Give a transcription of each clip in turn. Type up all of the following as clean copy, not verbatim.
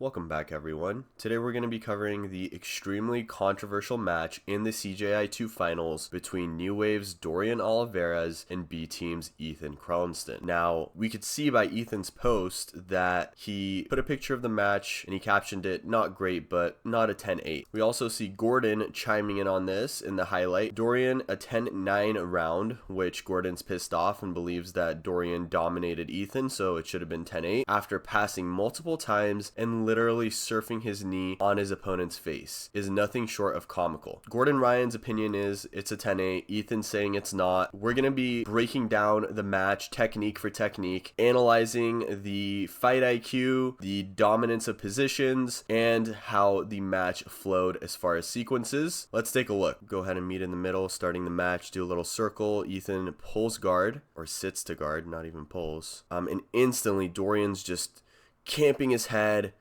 Welcome back, everyone. Today we're going to be covering the extremely controversial match in the CJI 2 finals between New Wave's Dorian Olivarez and BTeam's Ethan Kronston. Now, we could see by Ethan's post that he put a picture of the match and he captioned it, "Not great, but not a 10-8. We also see Gordon chiming in on this in the highlight. Dorian a 10-9 round, which Gordon's pissed off and believes that Dorian dominated Ethan, so it should have been 10-8, after passing multiple times and literally surfing his knee on his opponent's face is nothing short of comical. Gordon Ryan's opinion is it's a 10-8. Ethan's saying it's not. We're going to be breaking down the match technique for technique, analyzing the fight IQ, the dominance of positions, and how the match flowed as far as sequences. Let's take a look. Go ahead and meet in the middle, starting the match, do a little circle. Ethan pulls guard, or sits to guard, not even pulls. And instantly Dorian's just camping his head,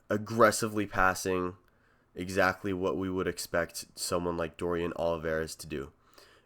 aggressively passing, exactly what we would expect someone like Dorian Olivarez to do.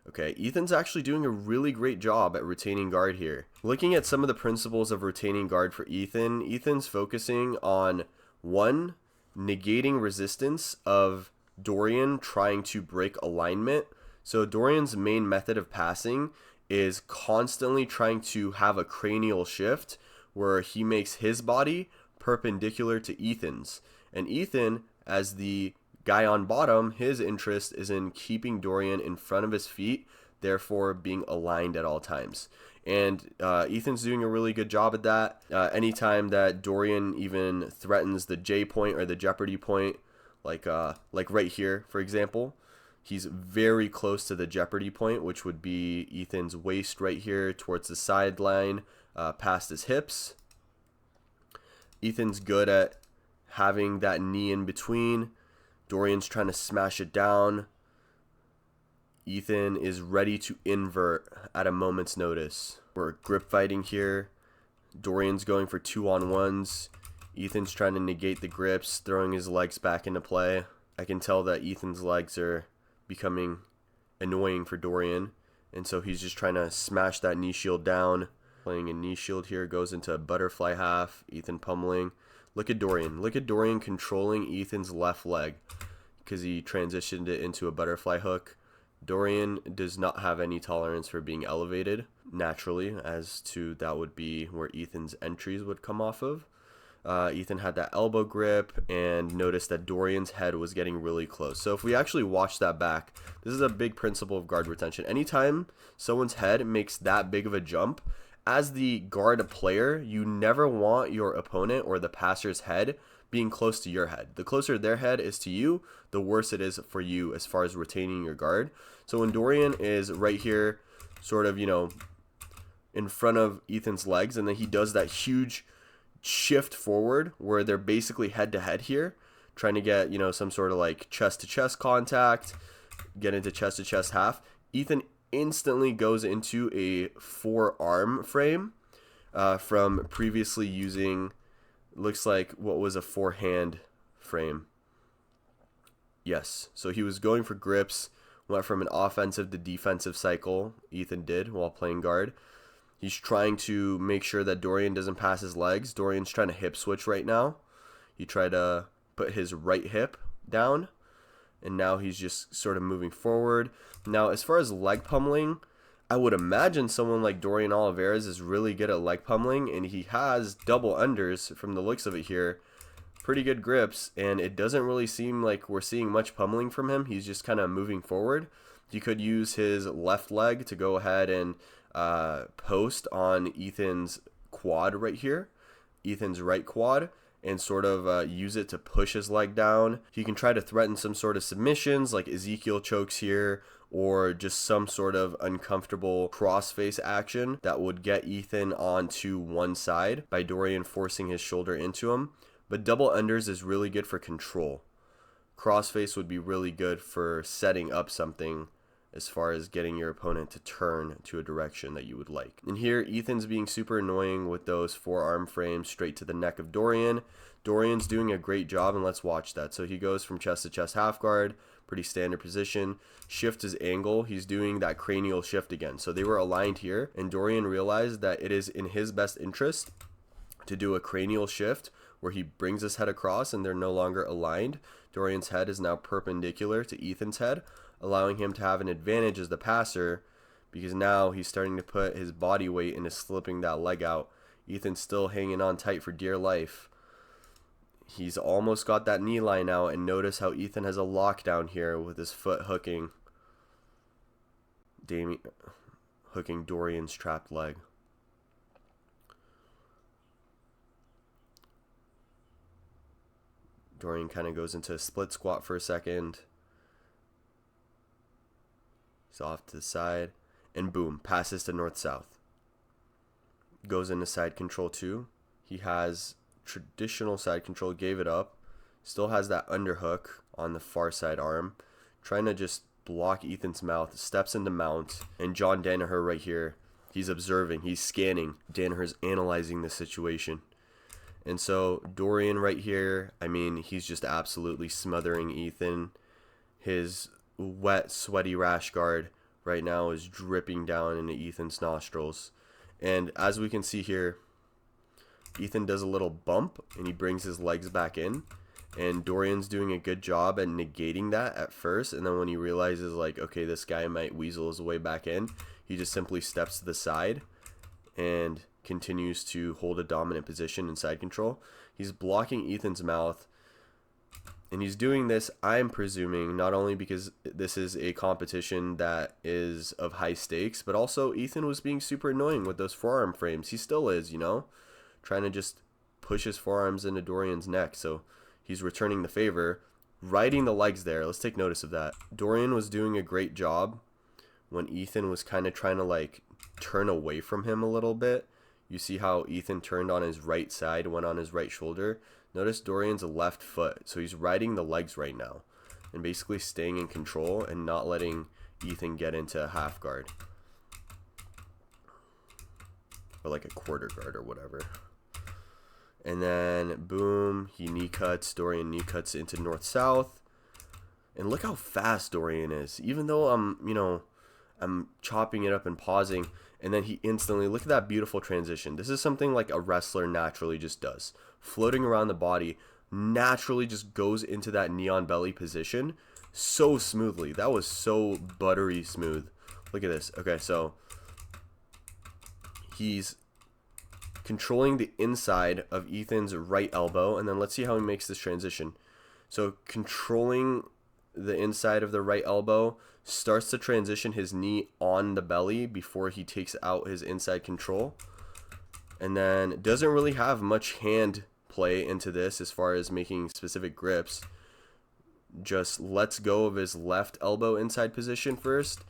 Okay, Ethan's actually doing a really great job at retaining guard here. Looking at some of the principles of retaining guard for Ethan, Ethan's focusing on, one, negating resistance of Dorian trying to break alignment. So Dorian's main method of passing is constantly trying to have a cranial shift where he makes his body perpendicular to Ethan's. And Ethan, as the guy on bottom, his interest is in keeping Dorian in front of his feet, therefore being aligned at all times. And Ethan's doing a really good job at that. Anytime that Dorian even threatens the J point or the jeopardy point, like right here, for example, he's very close to the jeopardy point, which would be Ethan's waist right here towards the sideline, past his hips. Ethan's good at having that knee in between. Dorian's trying to smash it down. Ethan is ready to invert at a moment's notice. We're grip fighting here. Dorian's going for 2-on-1s. Ethan's trying to negate the grips, throwing his legs back into play. I can tell that Ethan's legs are becoming annoying for Dorian, and so he's just trying to smash that knee shield down. Playing a knee shield here, goes into a butterfly half. Ethan pummeling. Look at Dorian. Look at Dorian controlling Ethan's left leg because he transitioned it into a butterfly hook. Dorian does not have any tolerance for being elevated naturally, as to that would be where Ethan's entries would come off of. Ethan had that elbow grip and noticed that Dorian's head was getting really close. So if we actually watch that back, this is a big principle of guard retention. Anytime someone's head makes that big of a jump, as the guard player, you never want your opponent or the passer's head being close to your head. The closer their head is to you, the worse it is for you as far as retaining your guard. So when Dorian is right here, sort of, in front of Ethan's legs, and then he does that huge shift forward where they're basically head to head here, trying to get, some sort of like chest to chest contact, get into chest to chest half. Ethan instantly goes into a forearm frame from previously using, looks like what was a forehand frame. Yes, so he was going for grips, went from an offensive to defensive cycle, Ethan did while playing guard. He's trying to make sure that Dorian doesn't pass his legs. Dorian's trying to hip switch right now. He tried to put his right hip down, and now he's just sort of moving forward. Now, as far as leg pummeling, I would imagine someone like Dorian Olivarez is really good at leg pummeling, and he has double unders from the looks of it here. Pretty good grips, and it doesn't really seem like we're seeing much pummeling from him. He's just kind of moving forward. He could use his left leg to go ahead and post on Ethan's quad right here, Ethan's right quad, and sort of use it to push his leg down. He can try to threaten some sort of submissions like Ezekiel chokes here, or just some sort of uncomfortable crossface action that would get Ethan onto one side by Dorian forcing his shoulder into him. But double unders is really good for control. Crossface would be really good for setting up something as far as getting your opponent to turn to a direction that you would like. And here, Ethan's being super annoying with those forearm frames straight to the neck of Dorian. Dorian's doing a great job, and let's watch that. So he goes from chest to chest half guard, pretty standard position, shifts his angle. He's doing that cranial shift again. So they were aligned here, and Dorian realized that it is in his best interest to do a cranial shift where he brings his head across and they're no longer aligned. Dorian's head is now perpendicular to Ethan's head, allowing him to have an advantage as the passer, because now he's starting to put his body weight into slipping that leg out. Ethan's still hanging on tight for dear life. He's almost got that knee line out, and notice how Ethan has a lockdown here with his foot hooking Dorian's trapped leg. Dorian kind of goes into a split squat for a second. He's off to the side, and boom, passes to north-south. Goes into side control 2. He has traditional side control, gave it up. Still has that underhook on the far side arm. Trying to just block Ethan's mouth. Steps into mount. And John Danaher right here, he's observing, he's scanning. Danaher's analyzing the situation. And so Dorian right here, I mean, he's just absolutely smothering Ethan. His wet, sweaty rash guard right now is dripping down into Ethan's nostrils. And as we can see here, Ethan does a little bump and he brings his legs back in. And Dorian's doing a good job at negating that at first. And then when he realizes, like, okay, this guy might weasel his way back in, he just simply steps to the side and continues to hold a dominant position in side control. He's blocking Ethan's mouth. And he's doing this, I'm presuming, not only because this is a competition that is of high stakes, but also Ethan was being super annoying with those forearm frames. He still is, you know, trying to just push his forearms into Dorian's neck. So he's returning the favor, riding the legs there. Let's take notice of that. Dorian was doing a great job when Ethan was kind of trying to like turn away from him a little bit. You see how Ethan turned on his right side, went on his right shoulder. Notice Dorian's left foot, so he's riding the legs right now and basically staying in control and not letting Ethan get into a half guard or like a quarter guard or whatever. And then boom, he knee cuts. Dorian knee cuts into north-south. And look how fast Dorian is. Even though I'm chopping it up and pausing, and then he instantly, look at that beautiful transition. This is something like a wrestler naturally just does. Floating around the body, naturally just goes into that knee on belly position so smoothly. That was so buttery smooth. Look at this. Okay, so he's controlling the inside of Ethan's right elbow, and then let's see how he makes this transition. So controlling the inside of the right elbow, starts to transition his knee on the belly before he takes out his inside control. And then doesn't really have much hand play into this as far as making specific grips. Just lets go of his left elbow inside position first.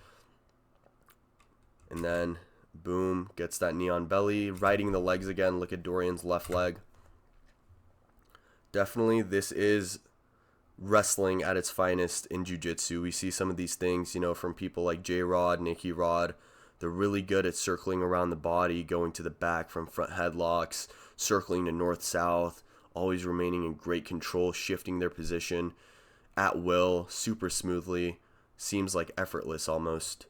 And then boom, gets that knee on belly, riding the legs again. Look at Dorian's left leg. Definitely this is wrestling at its finest in jiu-jitsu. We see some of these things, you know, from people like J-Rod, Nicky Rod. They're really good at circling around the body, going to the back from front headlocks, circling to north-south, always remaining in great control, shifting their position at will, super smoothly. Seems like effortless almost.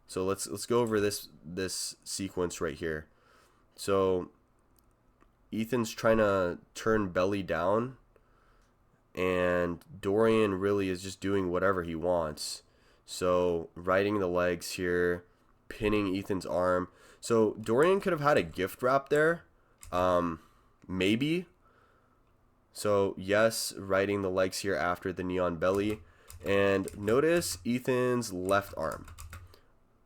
So let's go over this sequence right here. So Ethan's trying to turn belly down, and Dorian really is just doing whatever he wants. So riding the legs here, pinning Ethan's arm. So Dorian could have had a gift wrap there, maybe. So yes, riding the legs here after the knee on belly. And notice Ethan's left arm.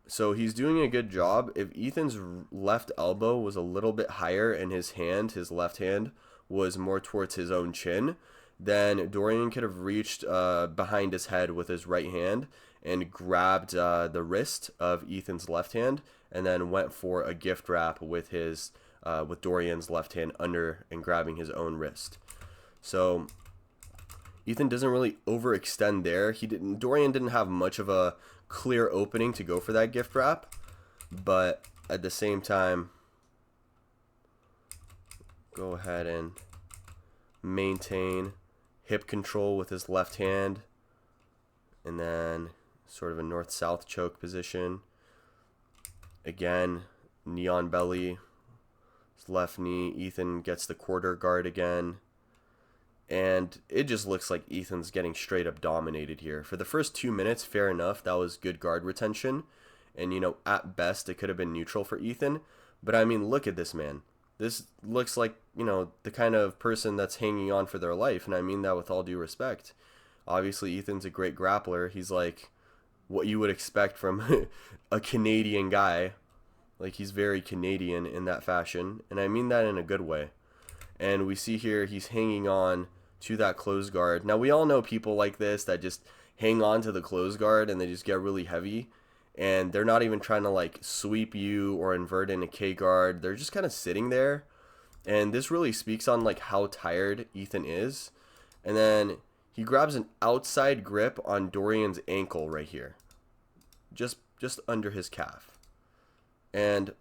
So he's doing a good job. If Ethan's left elbow was a little bit higher and his left hand, was more towards his own chin, then Dorian could have reached behind his head with his right hand and grabbed the wrist of Ethan's left hand, and then went for a gift wrap with Dorian's left hand under and grabbing his own wrist. So Ethan doesn't really overextend there. Dorian didn't have much of a clear opening to go for that gift wrap, but at the same time, go ahead and maintain hip control with his left hand, and then sort of a north-south choke position. Again, knee on belly, His left knee. Ethan gets the quarter guard again. And it just looks like Ethan's getting straight up dominated here. For the first 2 minutes, fair enough. That was good guard retention. And, you know, at best, it could have been neutral for Ethan. But, I mean, look at this man. This looks like, you know, the kind of person that's hanging on for their life. And I mean that with all due respect. Obviously, Ethan's a great grappler. He's like what you would expect from a Canadian guy. Like, he's very Canadian in that fashion. And I mean that in a good way. And we see here he's hanging on to that close guard. Now, we all know people like this that just hang on to the close guard and they just get really heavy. And they're not even trying to, like, sweep you or invert in a K guard. They're just kind of sitting there. And this really speaks on, like, how tired Ethan is. And then he grabs an outside grip on Dorian's ankle right here. Just under his calf. And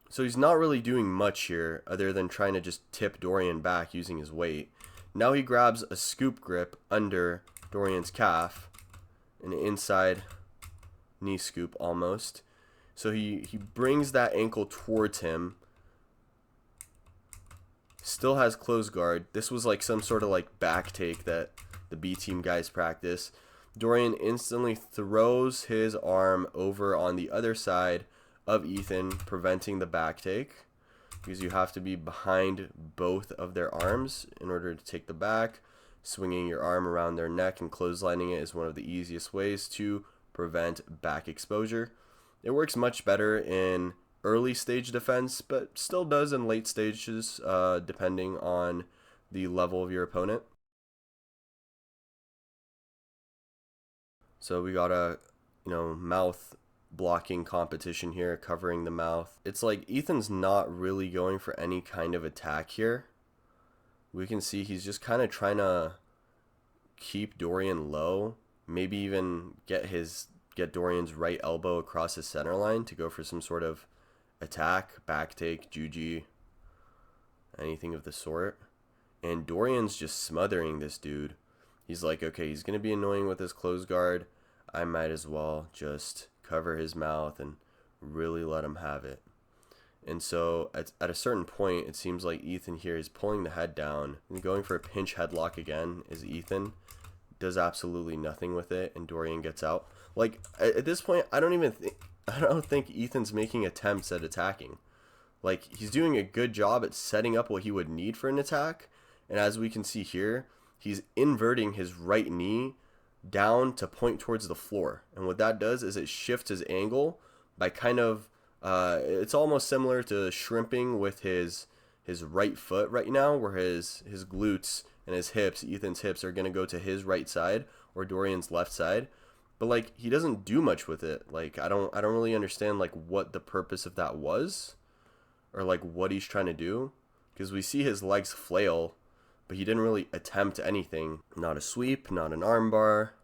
so he's not really doing much here other than trying to just tip Dorian back using his weight. Now he grabs a scoop grip under Dorian's calf. An inside knee scoop almost. So he brings that ankle towards him. Still has close guard. This was like some sort of like back take that the BTeam guys practice. Dorian instantly throws his arm over on the other side of Ethan, preventing the back take, because you have to be behind both of their arms in order to take the back. Swinging your arm around their neck and clotheslining it is one of the easiest ways to prevent back exposure. It works much better in early stage defense, but still does in late stages, depending on the level of your opponent. So we got a, mouth blocking competition here, covering the mouth. It's like Ethan's not really going for any kind of attack here. We can see he's just kind of trying to keep Dorian low, maybe even get Dorian's right elbow across his center line to go for some sort of attack, back take, juji, anything of the sort. And Dorian's just smothering this dude. He's like, okay, he's going to be annoying with his close guard. I might as well just cover his mouth and really let him have it. And so at a certain point, it seems like Ethan here is pulling the head down and going for a pinch headlock again as Ethan does absolutely nothing with it, and Dorian gets out. Like, at this point, I don't think Ethan's making attempts at attacking. Like, he's doing a good job at setting up what he would need for an attack. And as we can see here, he's inverting his right knee down to point towards the floor. And what that does is it shifts his angle by kind of, it's almost similar to shrimping with his right foot right now, where his glutes and his hips, Ethan's hips, are going to go to his right side or Dorian's left side. But like, he doesn't do much with it. Like, I don't really understand like what the purpose of that was, or like what he's trying to do, because we see his legs flail, but he didn't really attempt anything. Not a sweep, not an arm bar.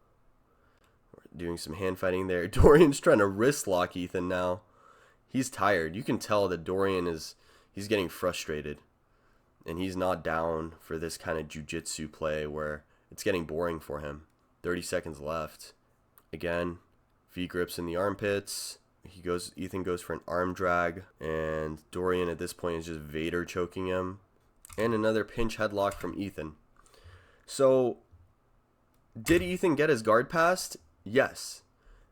We're doing some hand fighting there. Dorian's trying to wrist lock Ethan now. He's tired. You can tell that Dorian he's getting frustrated, and he's not down for this kind of jiu-jitsu play where it's getting boring for him. 30 seconds left. Again, V grips in the armpits. Ethan goes for an arm drag, and Dorian at this point is just Vader choking him. And another pinch headlock from Ethan. So, did Ethan get his guard passed? Yes.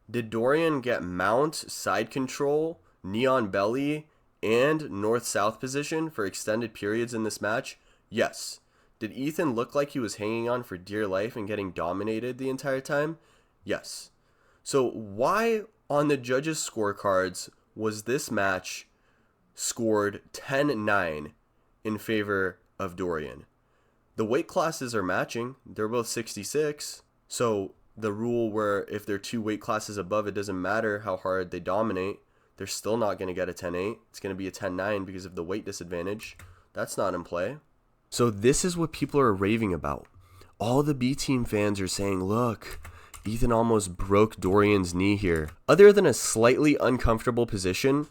Did Dorian get mount, side control, knee on belly, and north-south position for extended periods in this match? Yes. Did Ethan look like he was hanging on for dear life and getting dominated the entire time? Yes. So why on the judges' scorecards was this match scored 10-9 in favor of Dorian? The weight classes are matching. They're both 66. So the rule where if they're two weight classes above, it doesn't matter how hard they dominate, they're still not going to get a 10-8. It's going to be a 10-9 because of the weight disadvantage. That's not in play. So this is what people are raving about. All the BTeam fans are saying, look, Ethan almost broke Dorian's knee here. Other than a slightly uncomfortable position,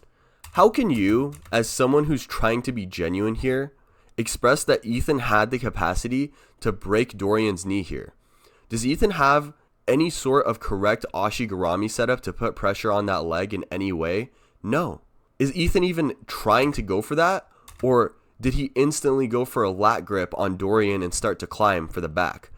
how can you, as someone who's trying to be genuine here, express that Ethan had the capacity to break Dorian's knee here? Does Ethan have any sort of correct Ashigarami setup to put pressure on that leg in any way? No. Is Ethan even trying to go for that? Or did he instantly go for a lat grip on Dorian and start to climb for the back?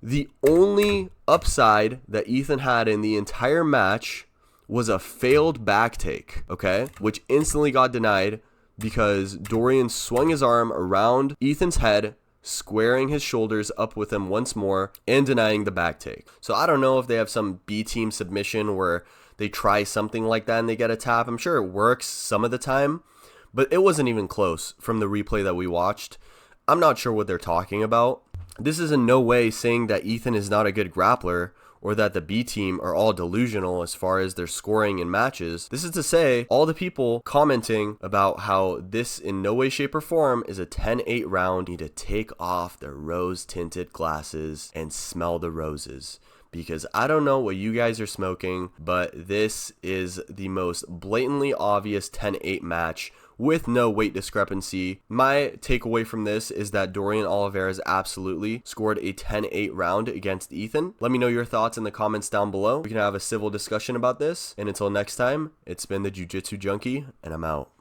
The only upside that Ethan had in the entire match was a failed back take, okay? Which instantly got denied because Dorian swung his arm around Ethan's head, squaring his shoulders up with him once more and denying the back take. So I don't know if they have some BTeam submission where they try something like that and they get a tap. I'm sure it works some of the time, but it wasn't even close from the replay that we watched. I'm not sure what they're talking about. This is in no way saying that Ethan is not a good grappler or that the BTeam are all delusional as far as their scoring in matches. This is to say, all the people commenting about how this in no way, shape, or form is a 10-8 round need to take off their rose-tinted glasses and smell the roses. Because I don't know what you guys are smoking, but this is the most blatantly obvious 10-8 match with no weight discrepancy. My takeaway from this is that Dorian Olivarez absolutely scored a 10-8 round against Ethan. Let me know your thoughts in the comments down below. We can have a civil discussion about this. And until next time, it's been the Jiu Jitsu Junkie, and I'm out.